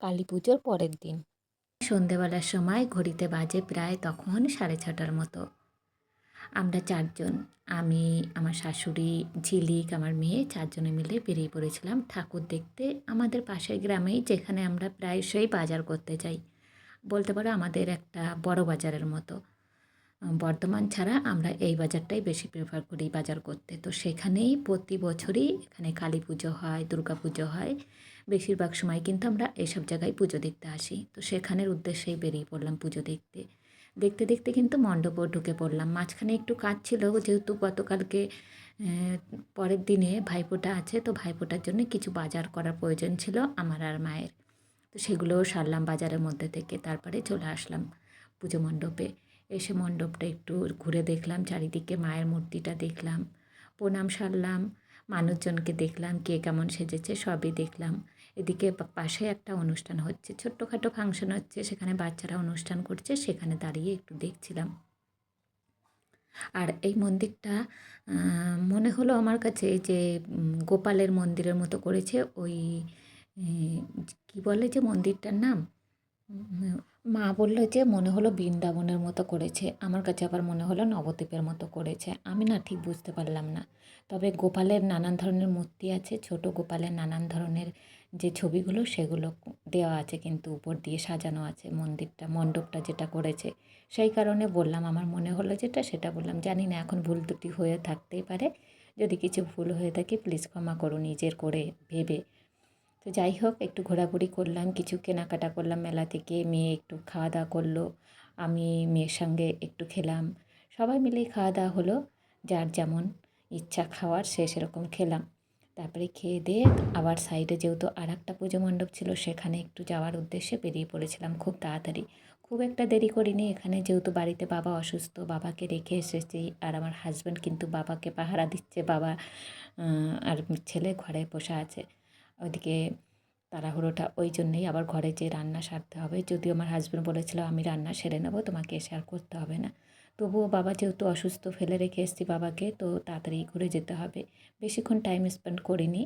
কালী পুজোর পরের দিন সন্ধেবেলার সময় ঘড়িতে বাজে প্রায় তখন 6:30টার মতো। আমরা 4 জন, আমি, আমার শাশুড়ি, ঝিলিক, আমার মেয়ে 4 জনে মিলে বেরিয়ে পড়েছিলাম ঠাকুর দেখতে আমাদের পাশের গ্রামেই, যেখানে আমরা প্রায়শই বাজার করতে যাই। বলতে পারো আমাদের একটা বড় বাজারের মতো। বর্ধমান ছাড়া আমরা এই বাজারটাই বেশি প্রেফার করি বাজার করতে। তো সেখানেই প্রতি বছরই এখানে কালী পুজো হয়, দুর্গা পুজো হয়। বেশিরভাগ সময় কিন্তু আমরা এসব জায়গায় পুজো দেখতে আসি। তো সেখানের উদ্দেশ্যেই বেরিয়ে পড়লাম পুজো দেখতে। দেখতে দেখতে কিন্তু মণ্ডপও ঢুকে পড়লাম। মাঝখানে একটু কাজ ছিল, যেহেতু গতকালকে পরের দিনে ভাইফোঁটা আছে, তো ভাইফোঁটার জন্য কিছু বাজার করার প্রয়োজন ছিল আমার আর মায়ের। তো সেগুলোও সারলাম বাজারের মধ্যে থেকে। তারপরে চলে আসলাম পুজো মণ্ডপে। এসে মণ্ডপটা একটু ঘুরে দেখলাম, চারিদিকে মায়ের মূর্তিটা দেখলাম, প্রণাম সারলাম, মানুষজনকে দেখলাম, কে কেমন সেজেছে সবই দেখলাম। এদিকে পাশে একটা অনুষ্ঠান হচ্ছে, ছোট্টখাটো ফাংশন হচ্ছে, সেখানে বাচ্চারা অনুষ্ঠান করছে, সেখানে দাঁড়িয়ে একটু দেখছিলাম। আর এই মন্দিরটা মনে হলো আমার কাছে যে গোপালের মন্দিরের মতো করেছে। ওই কী বলে যে মন্দিরটার নাম? মা বলল যে মনে হলো বৃন্দাবনের মতো করেছে। আমার কাছে আবার মনে হলো নবদ্বীপের মতো করেছে। আমি না ঠিক বুঝতে পারলাম না। তবে গোপালের নানান ধরনের মূর্তি আছে, ছোট গোপালের নানান ধরনের যে ছবিগুলো সেগুলো দেওয়া আছে, কিন্তু উপর দিয়ে সাজানো আছে মন্দিরটা, মণ্ডপটা যেটা করেছে। সেই কারণে বললাম, আমার মনে হলো যেটা সেটা বললাম। জানি না, এখন ভুল ত্রুটি হয়ে থাকতেই পারে। যদি কিছু ভুল হয়ে থাকে প্লিজ ক্ষমা করো নিজের করে ভেবে। তো যাই হোক, একটু ঘোরাঘুরি করলাম, কিছু কেনাকাটা করলাম মেলা থেকে। মেয়ে একটু খাওয়া দাওয়া করলো, আমি মেয়ের সঙ্গে একটু খেলাম। সবাই মিলেই খাওয়া দাওয়া হলো, যার যেমন ইচ্ছা খাওয়ার সে সেরকম খেলাম। তারপরে খেয়ে দিয়ে আবার সাইডে যেহেতু আরেকটা পুজো মণ্ডপ ছিল, সেখানে একটু যাওয়ার উদ্দেশ্যে বেরিয়ে পড়েছিলাম খুব তাড়াতাড়ি। খুব একটা দেরি করিনি। এখানে যেহেতু বাড়িতে বাবা অসুস্থ, বাবাকে রেখে এসেছি, আর আমার হাজব্যান্ড কিন্তু বাবাকে পাহারা দিচ্ছে। বাবা আর ছেলে ঘরে বসে আছে। ওইদিকে তাড়াহুড়োটা ওই জন্যেই, আবার ঘরে যেয়ে রান্না সারতে হবে। যদিও আমার হাজব্যান্ড বলেছিল আমি রান্না সেরে নেবো, তোমাকে এসে আর করতে হবে না। তবুও বাবা যেহেতু অসুস্থ, ফেলে রেখে এসেছি বাবাকে, তো তাড়াতাড়ি ঘুরে যেতে হবে। বেশিক্ষণ টাইম স্পেন্ড করিনি,